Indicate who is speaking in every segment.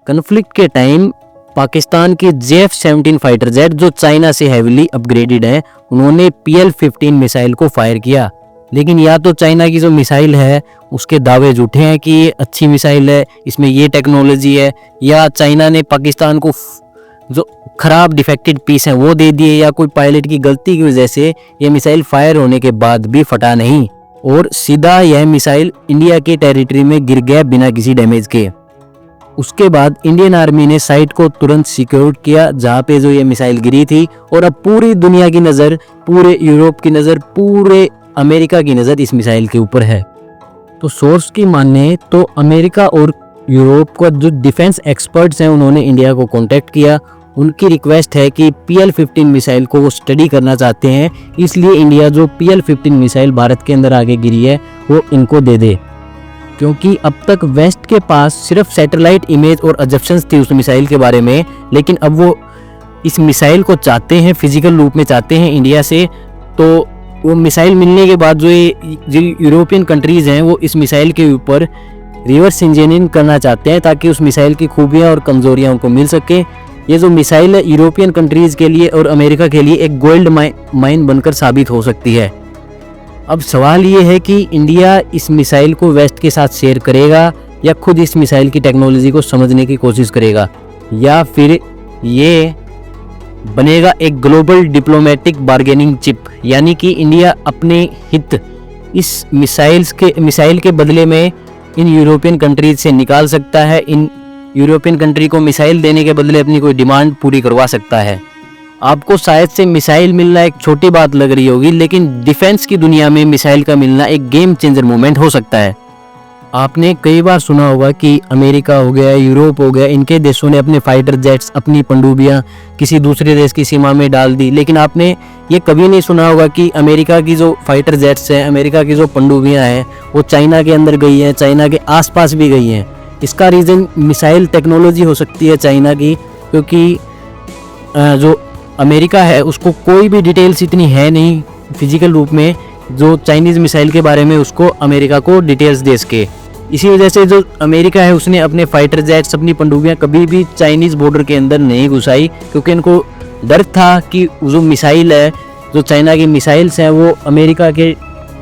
Speaker 1: Conflict के time Pakistan की JF-17 fighter jet जो चाइना से हेवीली अपग्रेडेड है, उन्होंने PL-15 मिसाइल को फायर किया। लेकिन या तो चाइना की जो मिसाइल है उसके दावे झूठे हैं कि ये अच्छी मिसाइल है, इसमें ये टेक्नोलॉजी है, या चाइना ने पाकिस्तान को जो खराब डिफेक्टेड पीस हैं वो दे दिए, या कोई पायलट की गलती की वजह से ये मिसाइल फायर होने के बाद भी फटा नहीं और सीधा यह मिसाइल इंडिया के टेरिटरी में गिर गया बिना किसी डैमेज के। उसके बाद इंडियन आर्मी ने साइट को तुरंत सिक्योर किया जहाँ पे जो ये मिसाइल गिरी थी, और अब पूरी दुनिया की नज़र, पूरे यूरोप की नज़र, पूरे अमेरिका की नज़र इस मिसाइल के ऊपर है। तो सोर्स की माने तो अमेरिका और यूरोप का जो डिफेंस एक्सपर्ट्स हैं उन्होंने इंडिया को कांटेक्ट किया। उनकी रिक्वेस्ट है कि PL-15 मिसाइल को वो स्टडी करना चाहते हैं, इसलिए इंडिया जो PL-15 मिसाइल भारत के अंदर आगे गिरी है वो इनको दे दे, क्योंकि अब तक वेस्ट के पास सिर्फ सैटेलाइट इमेज और अजप्शंस थी उस मिसाइल के बारे में, लेकिन अब वो इस मिसाइल को चाहते हैं, फिजिकल रूप में चाहते हैं इंडिया से। तो वो मिसाइल मिलने के बाद जो यूरोपियन कंट्रीज़ हैं वो इस मिसाइल के ऊपर रिवर्स इंजीनियरिंग करना चाहते हैं ताकि उस मिसाइल की खूबियाँ और कमज़ोरियाँ उनको मिल सके। ये जो मिसाइल है यूरोपियन कंट्रीज़ के लिए और अमेरिका के लिए एक गोल्ड माइन बनकर साबित हो सकती है। अब सवाल ये है कि इंडिया इस मिसाइल को वेस्ट के साथ शेयर करेगा या खुद इस मिसाइल की टेक्नोलॉजी को समझने की कोशिश करेगा, या फिर ये बनेगा एक ग्लोबल डिप्लोमेटिक बार्गेनिंग चिप, यानी कि इंडिया अपने हित इस मिसाइल के बदले में इन यूरोपियन कंट्रीज से निकाल सकता है, इन यूरोपियन कंट्री को मिसाइल देने के बदले अपनी कोई डिमांड पूरी करवा सकता है। आपको शायद से मिसाइल मिलना एक छोटी बात लग रही होगी, लेकिन डिफेंस की दुनिया में मिसाइल का मिलना एक गेम चेंजर मोमेंट हो सकता है। आपने कई बार सुना होगा कि अमेरिका हो गया, यूरोप हो गया, इनके देशों ने अपने फाइटर जेट्स, अपनी पनडुब्बियां किसी दूसरे देश की सीमा में डाल दी, लेकिन आपने ये कभी नहीं सुना होगा कि अमेरिका की जो फाइटर जेट्स हैं, अमेरिका की जो पनडुब्बियां हैं वो चाइना के अंदर गई हैं, चाइना के आसपास भी गई हैं। इसका रीज़न मिसाइल टेक्नोलॉजी हो सकती है चाइना की, क्योंकि जो अमेरिका है उसको कोई भी डिटेल्स इतनी है नहीं फिजिकल रूप में जो चाइनीज़ मिसाइल के बारे में उसको अमेरिका को डिटेल्स दे सके। इसी वजह से जो अमेरिका है उसने अपने फाइटर जेट्स, अपनी पनडुब्बियां कभी भी चाइनीज़ बॉर्डर के अंदर नहीं घुसाई, क्योंकि इनको डर था कि जो मिसाइल है, जो चाइना की मिसाइल्स हैं वो अमेरिका के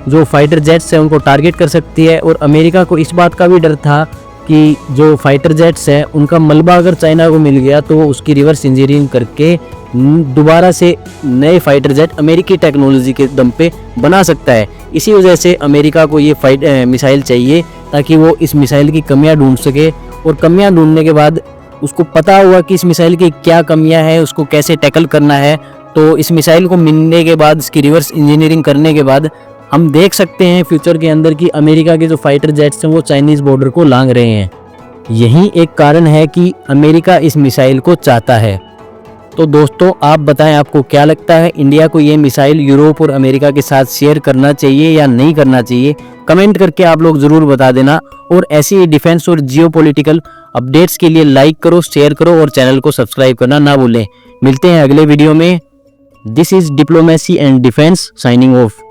Speaker 1: जो फाइटर जेट्स हैं उनको टारगेट कर सकती है। और अमेरिका को इस बात का भी डर था कि जो फाइटर जेट्स हैं उनका मलबा अगर चाइना को मिल गया तो वो उसकी रिवर्स इंजीनियरिंग करके दोबारा से नए फाइटर जेट अमेरिकी टेक्नोलॉजी के दम पे बना सकता है। इसी वजह से अमेरिका को ये मिसाइल चाहिए ताकि वो इस मिसाइल की कमियां ढूंढ सके, और कमियां ढूंढने के बाद उसको पता हुआ कि इस मिसाइल की क्या कमियां हैं, उसको कैसे टैकल करना है। तो इस मिसाइल को मिलने के बाद, इसकी रिवर्स इंजीनियरिंग करने के बाद हम देख सकते हैं फ्यूचर के अंदर कि अमेरिका के जो फाइटर जेट्स हैं वो चाइनीज़ बॉर्डर को लांघ रहे हैं। यही एक कारण है कि अमेरिका इस मिसाइल को चाहता है। तो दोस्तों आप बताएं आपको क्या लगता है, इंडिया को ये मिसाइल यूरोप और अमेरिका के साथ शेयर करना चाहिए या नहीं करना चाहिए? कमेंट करके आप लोग ज़रूर बता देना। और ऐसी डिफेंस और जियोपॉलिटिकल अपडेट्स के लिए लाइक करो, शेयर करो और चैनल को सब्सक्राइब करना ना भूलें। मिलते हैं अगले वीडियो में। This is diplomacy and defence signing off.